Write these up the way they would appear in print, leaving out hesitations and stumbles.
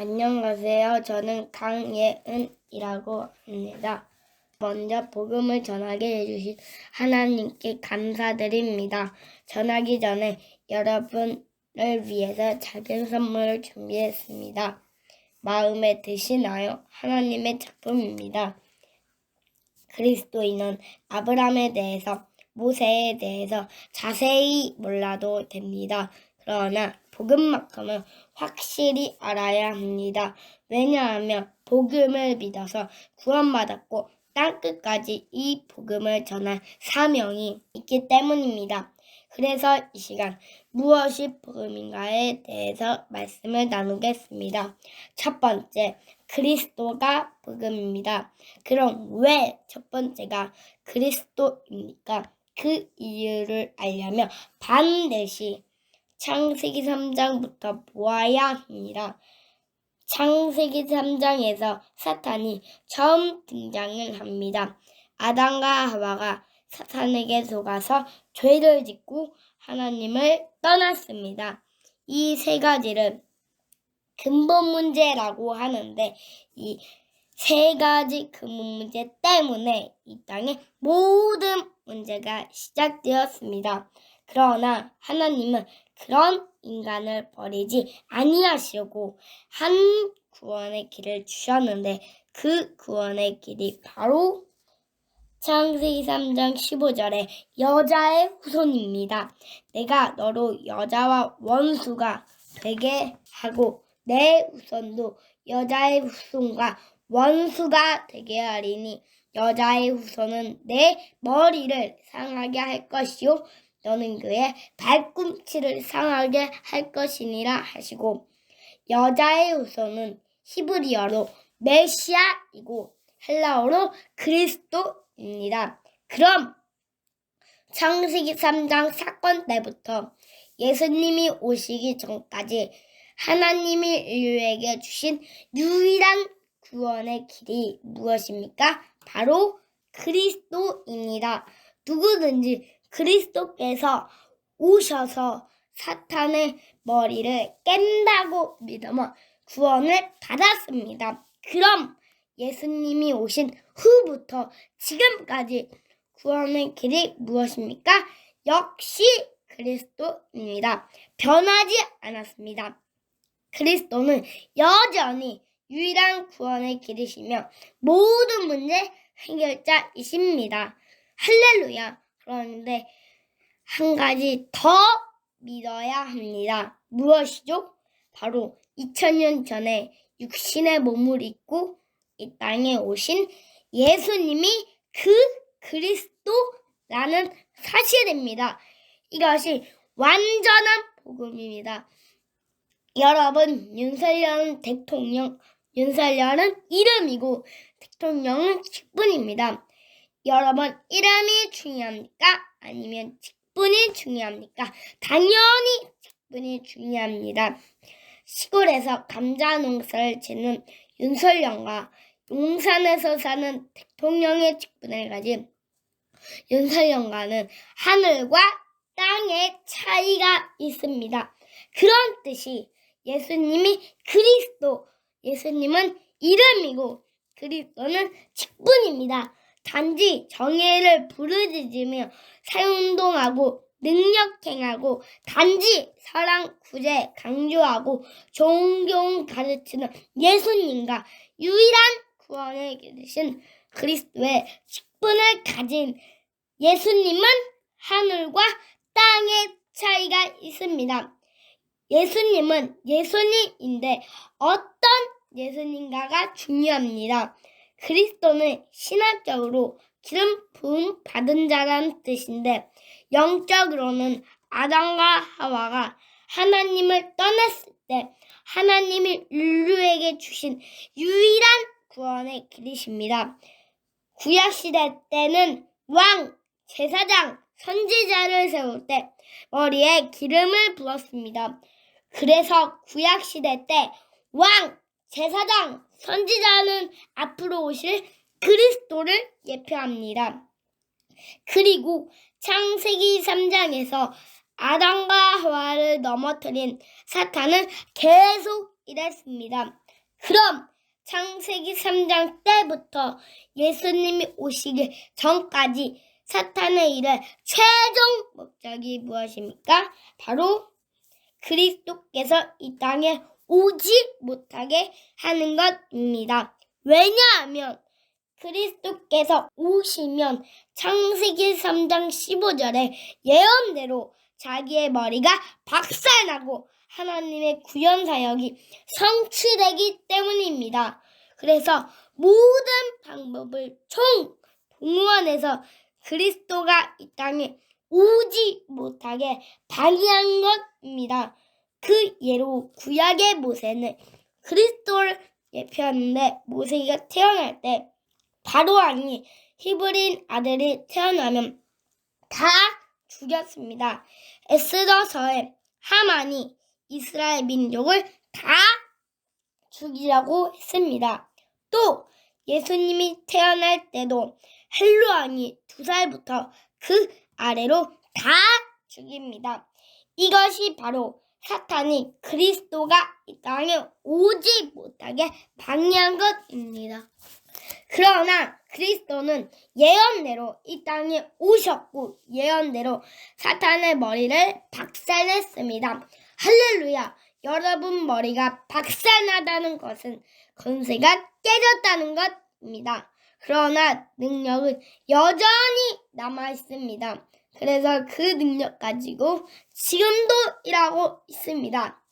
안녕하세요. 저는 강예은이라고 합니다. 먼저 복음을 전하게 해주신 하나님께 감사드립니다. 전하기 전에 여러분을 위해서 작은 선물을 준비했습니다. 마음에 드시나요? 하나님의 작품입니다. 그리스도인은 아브라함에 대해서, 모세에 대해서 자세히 몰라도 됩니다. 그러나 복음만큼은 확실히 알아야 합니다. 왜냐하면 복음을 믿어서 구원받았고 땅끝까지 이 복음을 전할 사명이 있기 때문입니다. 그래서 이 시간 무엇이 복음인가에 대해서 말씀을 나누겠습니다. 첫 번째, 그리스도가 복음입니다. 그럼 왜 첫 번째가 그리스도입니까? 그 이유를 알려면 반드시 창세기 3장부터 보아야 합니다. 창세기 3장에서 사탄이 처음 등장을 합니다. 아담과 하와가 사탄에게 속아서 죄를 짓고 하나님을 떠났습니다. 이 세 가지를 근본 문제라고 하는데 이 세 가지 근본 문제 때문에 이 땅의 모든 문제가 시작되었습니다. 그러나 하나님은 그런 인간을 버리지 아니하시고 한 구원의 길을 주셨는데 그 구원의 길이 바로 창세기 3장 15절에 여자의 후손입니다. 내가 너로 여자와 원수가 되게 하고 내 후손도 여자의 후손과 원수가 되게 하리니 여자의 후손은 내 머리를 상하게 할 것이요 너는 그의 발꿈치를 상하게 할 것이니라 하시고 여자의 후손은 히브리어로 메시아이고 헬라어로 그리스도입니다. 그럼 창세기 3장 사건 때부터 예수님이 오시기 전까지 하나님이 인류에게 주신 유일한 구원의 길이 무엇입니까? 바로 그리스도입니다. 누구든지 그리스도께서 오셔서 사탄의 머리를 깬다고 믿으면 구원을 받았습니다. 그럼 예수님이 오신 후부터 지금까지 구원의 길이 무엇입니까? 역시 그리스도입니다. 변하지 않았습니다. 그리스도는 여전히 유일한 구원의 길이시며 모든 문제 해결자이십니다. 할렐루야. 그런데 한 가지 더 믿어야 합니다. 무엇이죠? 바로 2000년 전에 육신의 몸을 입고 이 땅에 오신 예수님이 그 그리스도라는 사실입니다. 이것이 완전한 복음입니다. 여러분, 윤석열은 이름이고 대통령은 직분입니다. 여러분, 이름이 중요합니까? 아니면 직분이 중요합니까? 당연히 직분이 중요합니다. 시골에서 감자 농사를 짓는 윤석열과 용산에서 사는 대통령의 직분을 가진 윤석열과는 하늘과 땅의 차이가 있습니다. 그런 뜻이 예수님이 그리스도, 예수님은 이름이고 그리스도는 직분입니다. 단지 정의를 부르짖으며 사용동하고 능력행하고 단지 사랑, 구제, 강조하고 존경 가르치는 예수님과 유일한 구원을 이루신 그리스도의 직분을 가진 예수님은 하늘과 땅의 차이가 있습니다. 예수님은 예수님인데 어떤 예수님가가 중요합니다. 그리스도는 신학적으로 기름 부음 받은 자라는 뜻인데 영적으로는 아담과 하와가 하나님을 떠났을 때 하나님이 인류에게 주신 유일한 구원의 길이십니다. 구약시대 때는 왕, 제사장, 선지자를 세울 때 머리에 기름을 부었습니다. 그래서 구약시대 때 왕, 제사장, 선지자는 앞으로 오실 그리스도를 예표합니다. 그리고 창세기 3장에서 아담과 하와를 넘어뜨린 사탄은 계속 이랬습니다. 그럼 창세기 3장 때부터 예수님이 오시기 전까지 사탄의 일의 최종 목적이 무엇입니까? 바로 그리스도께서 이 땅에 오지 못하게 하는 것입니다. 왜냐하면 그리스도께서 오시면 창세기 3장 15절에 예언대로 자기의 머리가 박살나고 하나님의 구원 사역이 성취되기 때문입니다. 그래서 모든 방법을 총동원해서 그리스도가 이 땅에 오지 못하게 방해한 것입니다. 그 예로 구약의 모세는 그리스도를 예표하는데 모세가 태어날 때 바로왕이 히브리인 아들이 태어나면 다 죽였습니다. 에스더서에 하만이 이스라엘 민족을 다 죽이라고 했습니다. 또 예수님이 태어날 때도 헬로 왕이 2살부터 그 아래로 다 죽입니다. 이것이 바로 사탄이 그리스도가 이 땅에 오지 못하게 방해한 것입니다. 그러나 그리스도는 예언대로 이 땅에 오셨고 예언대로 사탄의 머리를 박살냈습니다. 할렐루야! 여러분 머리가 박살나다는 것은 권세가 깨졌다는 것입니다. 그러나 능력은 여전히 남아있습니다. 그래서 그 능력 가지고 지금도 일하고 있습니다.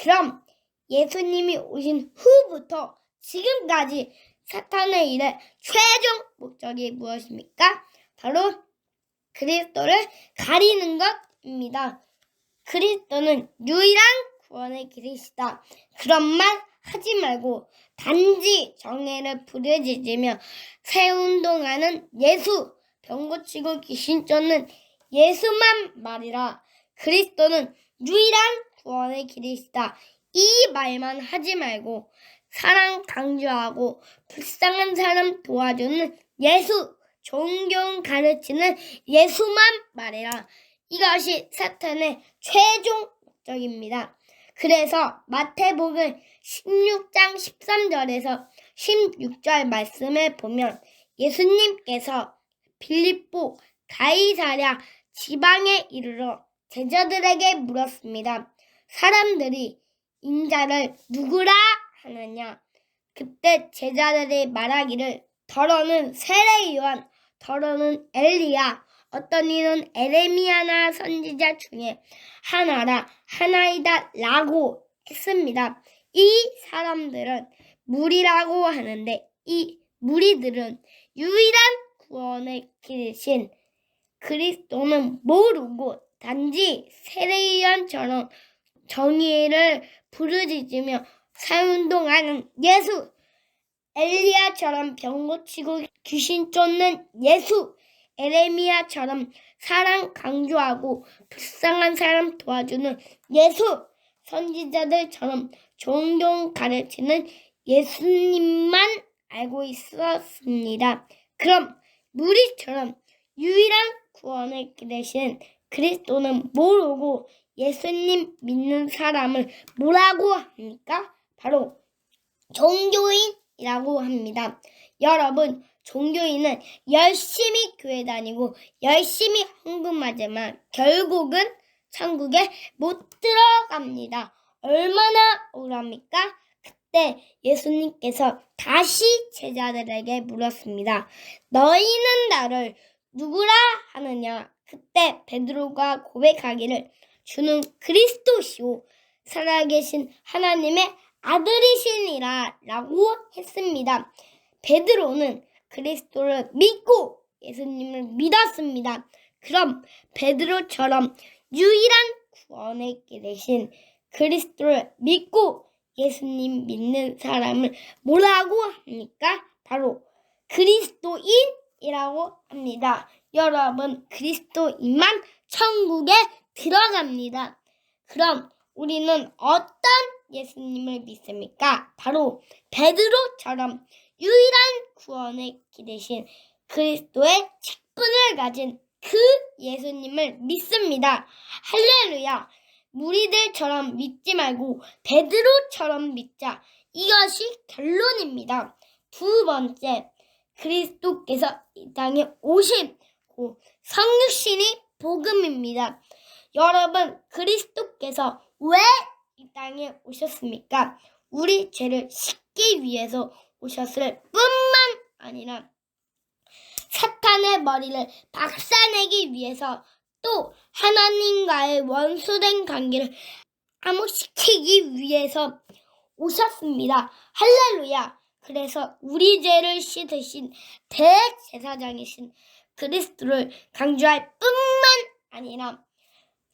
그럼 예수님이 오신 후부터 지금까지 사탄의 일의 최종 목적이 무엇입니까? 바로 그리스도를 가리는 것입니다. 그리스도는 유일한 구원의 길이시다. 그런 말 하지 말고 단지 정예를 부르짖으며 새운동하는 예수, 병 고치고 귀신 쫓는 예수만 말이라. 그리스도는 유일한 구원의 길이시다. 이 말만 하지 말고 사랑 강조하고 불쌍한 사람 도와주는 예수, 종교 가르치는 예수만 말해라. 이것이 사탄의 최종 목적입니다. 그래서 마태복음 16장 13절에서 16절 말씀을 보면 예수님께서 빌립보 가이사랴 지방에 이르러 제자들에게 물었습니다. 사람들이 인자를 누구라 하느냐? 그때 제자들이 말하기를 더러는 세례 요한, 더러는 엘리야, 어떤 이는 에레미야나 선지자 중에 하나이다 라고 했습니다. 이 사람들은 무리라고 하는데 이 무리들은 유일한 구원의 길이신 그리스도는 모르고 단지 세례요한처럼 정의를 부르짖으며 사운동하는 예수, 엘리야처럼 병 고치고 귀신 쫓는 예수, 에레미야처럼 사랑 강조하고 불쌍한 사람 도와주는 예수, 선지자들처럼 종교 가르치는 예수님만 알고 있었습니다. 그럼 무리처럼 유일한 구원의 길이신 그리스도는 모르고 예수님 믿는 사람을 뭐라고 합니까? 바로 종교인이라고 합니다. 여러분, 종교인은 열심히 교회 다니고 열심히 헌금하지만 결국은 천국에 못 들어갑니다. 얼마나 억울합니까? 그때 예수님께서 다시 제자들에게 물었습니다. 너희는 나를 누구라 하느냐? 그때 베드로가 고백하기를 주는 그리스도시오 살아계신 하나님의 아들이시니라 라고 했습니다. 베드로는 그리스도를 믿고 예수님을 믿었습니다. 그럼 베드로처럼 유일한 구원의 길이신 그리스도를 믿고 예수님 믿는 사람을 뭐라고 합니까? 바로 그리스도인이라고 합니다. 여러분, 그리스도인만 천국에 들어갑니다. 그럼 우리는 어떤 예수님을 믿습니까? 바로 베드로처럼 유일한 구원의 길이신 그리스도의 직분을 가진 그 예수님을 믿습니다. 할렐루야! 무리들처럼 믿지 말고 베드로처럼 믿자. 이것이 결론입니다. 두 번째, 그리스도께서 이 땅에 오신 성육신이 복음입니다. 여러분, 그리스도께서 왜 이 땅에 오셨습니까? 우리 죄를 씻기 위해서 오셨을 뿐만 아니라 사탄의 머리를 박살내기 위해서, 또 하나님과의 원수된 관계를 암흑시키기 위해서 오셨습니다. 할렐루야. 그래서 우리 죄를 씻으신 대제사장이신 그리스도를 강조할 뿐만 아니라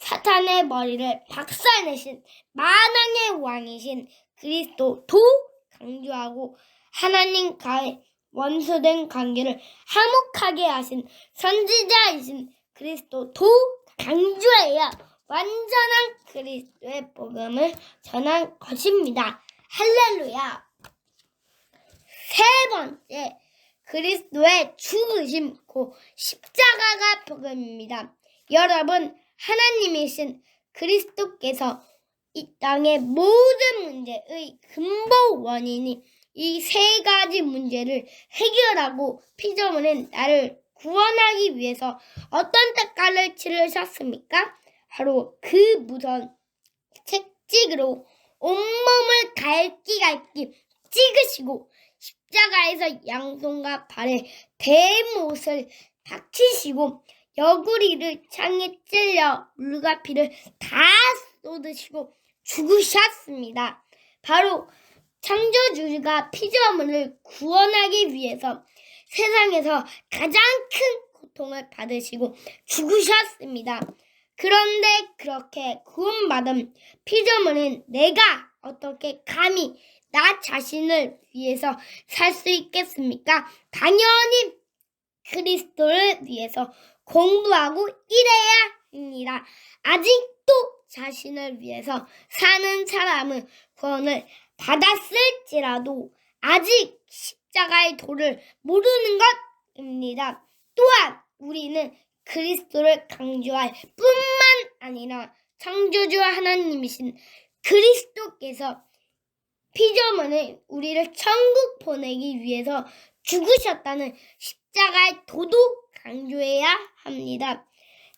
사탄의 머리를 박살내신 만왕의 왕이신 그리스도도 강조하고, 하나님과의 원수된 관계를 화목하게 하신 선지자이신 그리스도도 강조해야 완전한 그리스도의 복음을 전한 것입니다. 할렐루야. 세 번째, 그리스도의 죽으심 십자가가 복음입니다. 여러분, 하나님이신 그리스도께서 이 땅의 모든 문제의 근본 원인이 이 세 가지 문제를 해결하고 피조물인 나를 구원하기 위해서 어떤 대가를 치르셨습니까? 바로 그 무서운 채찍으로 온몸을 갈기갈기 찍으시고 십자가에서 양손과 발에 대못을 박히시고 여구리를 창에 찔려 물과 피를 다 쏟으시고 죽으셨습니다. 바로 창조주가 피조물을 구원하기 위해서 세상에서 가장 큰 고통을 받으시고 죽으셨습니다. 그런데 그렇게 구원받은 피조물은 내가 어떻게 감히 나 자신을 위해서 살 수 있겠습니까? 당연히 그리스도를 위해서 공부하고 일해야 합니다. 아직도 자신을 위해서 사는 사람은 구원을 받았을지라도 아직 십자가의 도를 모르는 것입니다. 또한 우리는 그리스도를 강조할 뿐만 아니라 창조주 하나님이신 그리스도께서 피조물은 우리를 천국 보내기 위해서 죽으셨다는 십자가의 도도 강조해야 합니다.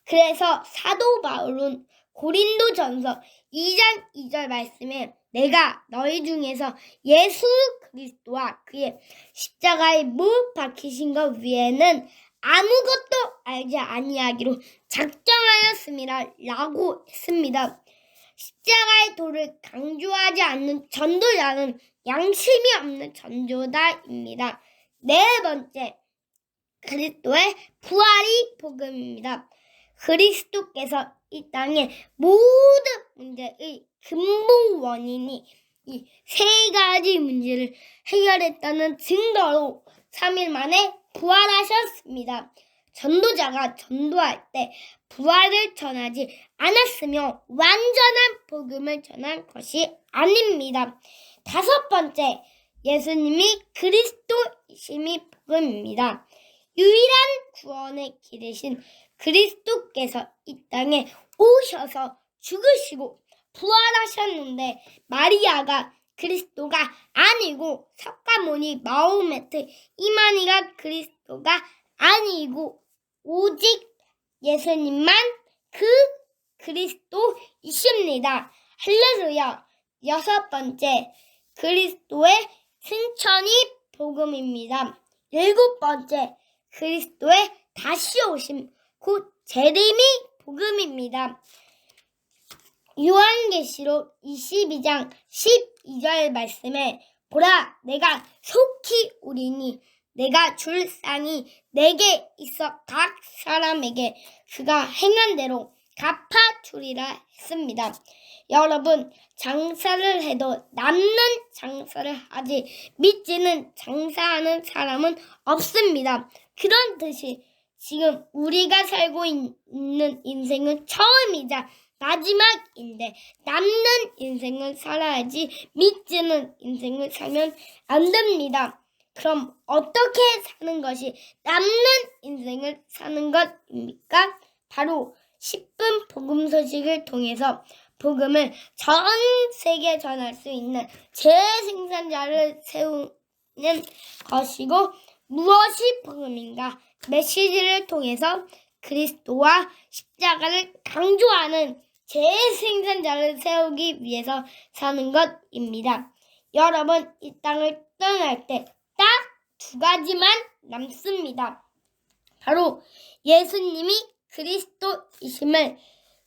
그래서 사도 바울은 고린도전서 2장 2절 말씀에 내가 너희 중에서 예수 그리스도와 그의 십자가에 못 박히신 것 외에는 아무것도 알지 아니하기로 작정하였습니다. 라고 했습니다. 십자가의 도를 강조하지 않는 전도자는 양심이 없는 전도자입니다. 네 번째, 그리스도의 부활이 복음입니다. 그리스도께서 이 땅의 모든 문제의 근본 원인이 이 세 가지 문제를 해결했다는 증거로 3일 만에 부활하셨습니다. 전도자가 전도할 때 부활을 전하지 않았으며 완전한 복음을 전한 것이 아닙니다. 다섯 번째, 예수님이 그리스도이심이 복음입니다. 유일한 구원의 길이신 그리스도께서 이 땅에 오셔서 죽으시고 부활하셨는데, 마리아가 그리스도가 아니고 석가모니 마호메트 이만희가 그리스도가 아니고 오직 예수님만 그 그리스도이십니다. 할렐루야. 여섯 번째, 그리스도의 승천이 복음입니다. 일곱 번째, 그리스도의 다시 오심 곧 재림이 복음입니다. 요한계시록 22장 12절 말씀에 보라, 내가 속히 오리니 내가 줄 쌍이 내게 있어 각 사람에게 그가 행한 대로 갚아주리라 했습니다. 여러분, 장사를 해도 남는 장사를 하지 믿지는 장사하는 사람은 없습니다. 그런 듯이 지금 우리가 살고 있는 인생은 처음이자 마지막인데 남는 인생을 살아야지 믿지는 인생을 살면 안 됩니다. 그럼 어떻게 사는 것이 남는 인생을 사는 것입니까? 바로 10분 복음 소식을 통해서 복음을 전 세계에 전할 수 있는 재생산자를 세우는 것이고, 무엇이 복음인가? 메시지를 통해서 그리스도와 십자가를 강조하는 재생산자를 세우기 위해서 사는 것입니다. 여러분, 이 땅을 떠날 때 딱 2가지만 남습니다. 바로 예수님이 그리스도이심을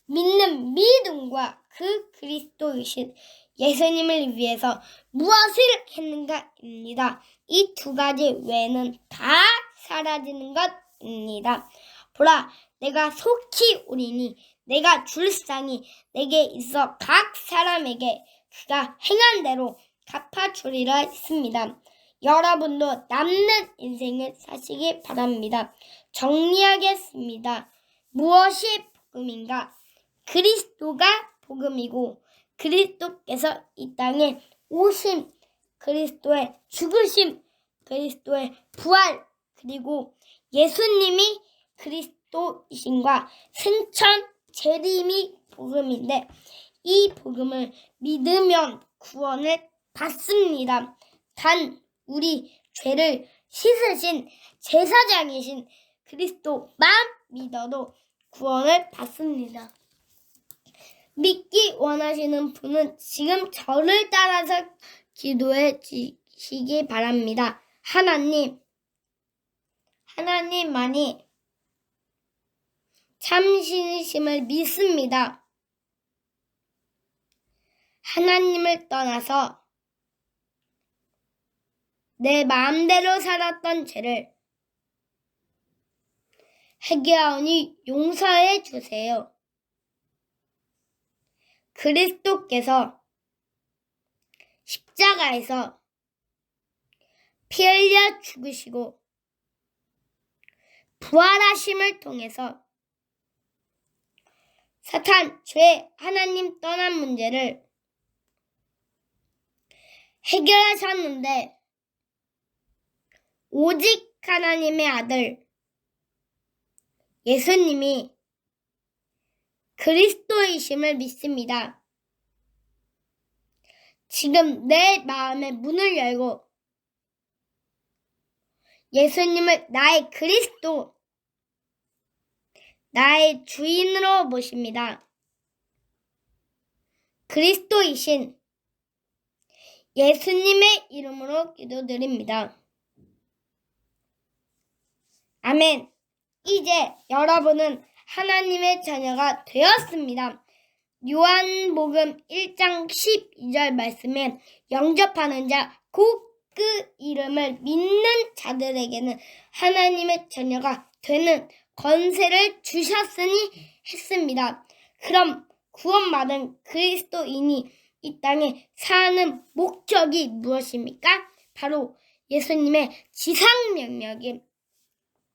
믿는 믿음과 그 그리스도이신 예수님을 위해서 무엇을 했는가입니다. 이 2가지 외에는 다 사라지는 것입니다. 보라, 내가 속히 오리니 내가 줄 상이 내게 있어 각 사람에게 그가 행한 대로 갚아주리라 했습니다. 여러분도 남는 인생을 사시기 바랍니다. 정리하겠습니다. 무엇이 복음인가? 그리스도가 복음이고, 그리스도께서 이 땅에 오심, 그리스도의 죽으심, 그리스도의 부활, 그리고 예수님이 그리스도이신과 승천, 재림이 복음인데, 이 복음을 믿으면 구원을 받습니다. 단 우리 죄를 씻으신 제사장이신 그리스도만 믿어도 구원을 받습니다. 믿기 원하시는 분은 지금 저를 따라서 기도해 주시기 바랍니다. 하나님만이 참신이심을 믿습니다. 하나님을 떠나서 내 마음대로 살았던 죄를 회개하오니 용서해 주세요. 그리스도께서 십자가에서 피 흘려 죽으시고 부활하심을 통해서 사탄, 죄, 하나님 떠난 문제를 해결하셨는데, 오직 하나님의 아들 예수님이 그리스도이심을 믿습니다. 지금 내 마음의 문을 열고 예수님을 나의 그리스도, 나의 주인으로 모십니다. 그리스도이신 예수님의 이름으로 기도드립니다. 아멘. 이제 여러분은 하나님의 자녀가 되었습니다. 요한복음 1장 12절 말씀에 영접하는 자, 곧 그 이름을 믿는 자들에게는 하나님의 자녀가 되는 권세를 주셨으니 했습니다. 그럼 구원받은 그리스도인이 이 땅에 사는 목적이 무엇입니까? 바로 예수님의 지상명령인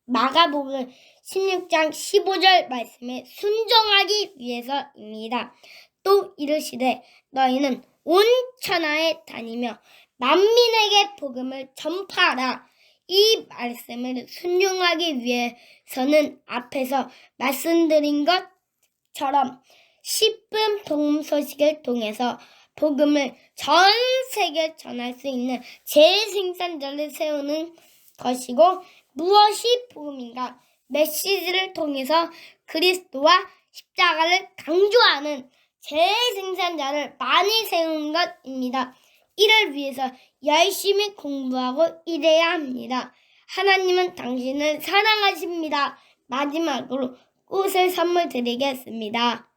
마가복음 16장 15절 말씀에 순종하기 위해서입니다. 또 이르시되 너희는 온 천하에 다니며 만민에게 복음을 전파하라. 이 말씀을 순종하기 위해서는 앞에서 말씀드린 것처럼 십분 복음 소식을 통해서 복음을 전 세계에 전할 수 있는 재생산자를 세우는 것이고, 무엇이 복음인가? 메시지를 통해서 그리스도와 십자가를 강조하는 재생산자를 많이 세우는 것입니다. 이를 위해서 열심히 공부하고 일해야 합니다. 하나님은 당신을 사랑하십니다. 마지막으로 꽃을 선물 드리겠습니다.